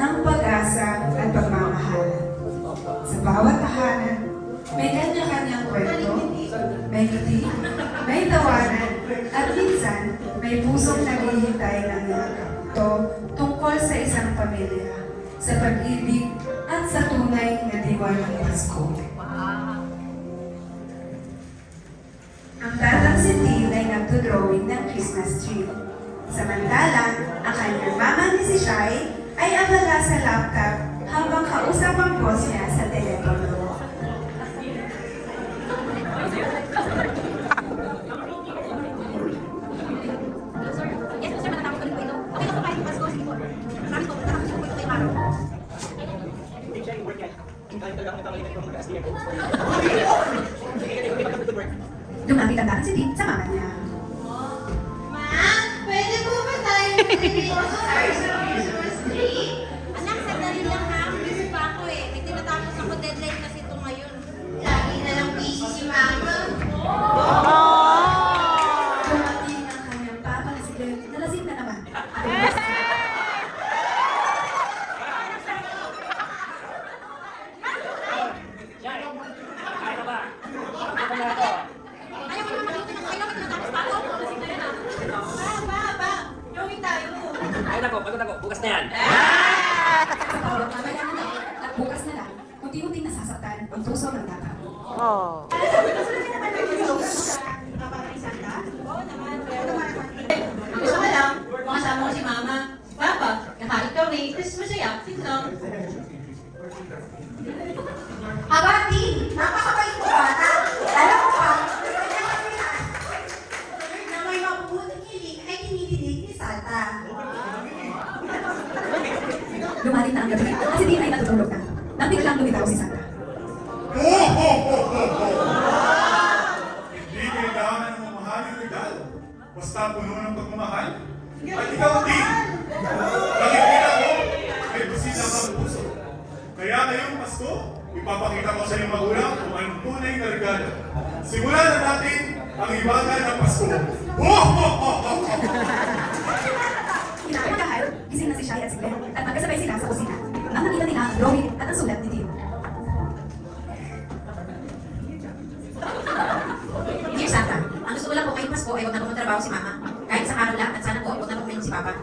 ng pag-asa at pagmamahalan. Sa bawat tahanan, may kanya-kanyang kwento, may ngiti, may tawanan, at minsan may pusong naghihintay ng yakap. Ito tungkol sa isang pamilya, sa pag-ibig at sa tunay na diwa ng Pasko. Ang tatang si Tin ay nagdodrawing ng Christmas tree. Samantalang, ang kanyang mama ni si Shai ay abala sa laptop habang kausap ang boss niya sa telepono. Lumapit ang tatang si Tin sa mama niya. Pwede po ba tayo mag-seryoso sa Christmas tree? Anak, sandali lang ha. Busy pa ako eh. May tinatapos ako deadline kasi ito ngayon. Lagi na lang busy si Mama. Dumating ang kanyang papa na si Glenn. Nalasing na naman. Ayaw mo naman maluto ng kayo. May tinatapos pa ako. Ba, drawing tayo. Ay nako, pagod ako. Bukas na yan. Sa bawat mamaya na at bukas na lang, unti-unting nasasaktan ang puso ng tata. Ang gusto ko lang, makasama ko si Mama, si Papa, nakain kami, tapos masaya, sige lang. Aba, Tin, napakabait mo bata. Alam mo ba, na may mabubuting hiling ay dinidinig ni Santa. Lumalit na ang gabi at si Tin ay natutulog na. Nang biglang lumitaw si Santa. Hindi kailangan ng mamahaling regalo. Basta puno ng pagmamahal. At ikaw din. Nakikita ko, may busina kang puso. Kaya ngayong Pasko, ipapakita ko sa iyong magulang kung anong tunay na regalo. Simulan na natin ang ibagan ng Pasko. Kinakatahan, gising na si Shai at si Glenn at magkasabay sila sa kusina. Nang nakita nila ang drawing at ang sulat ni Tin. Dear Santa, ang gusto ko lang po ngayong Pasko ay huwag na pong trabaho si Mama. Kahit sa araw lang at sana po huwag na pong si Papa.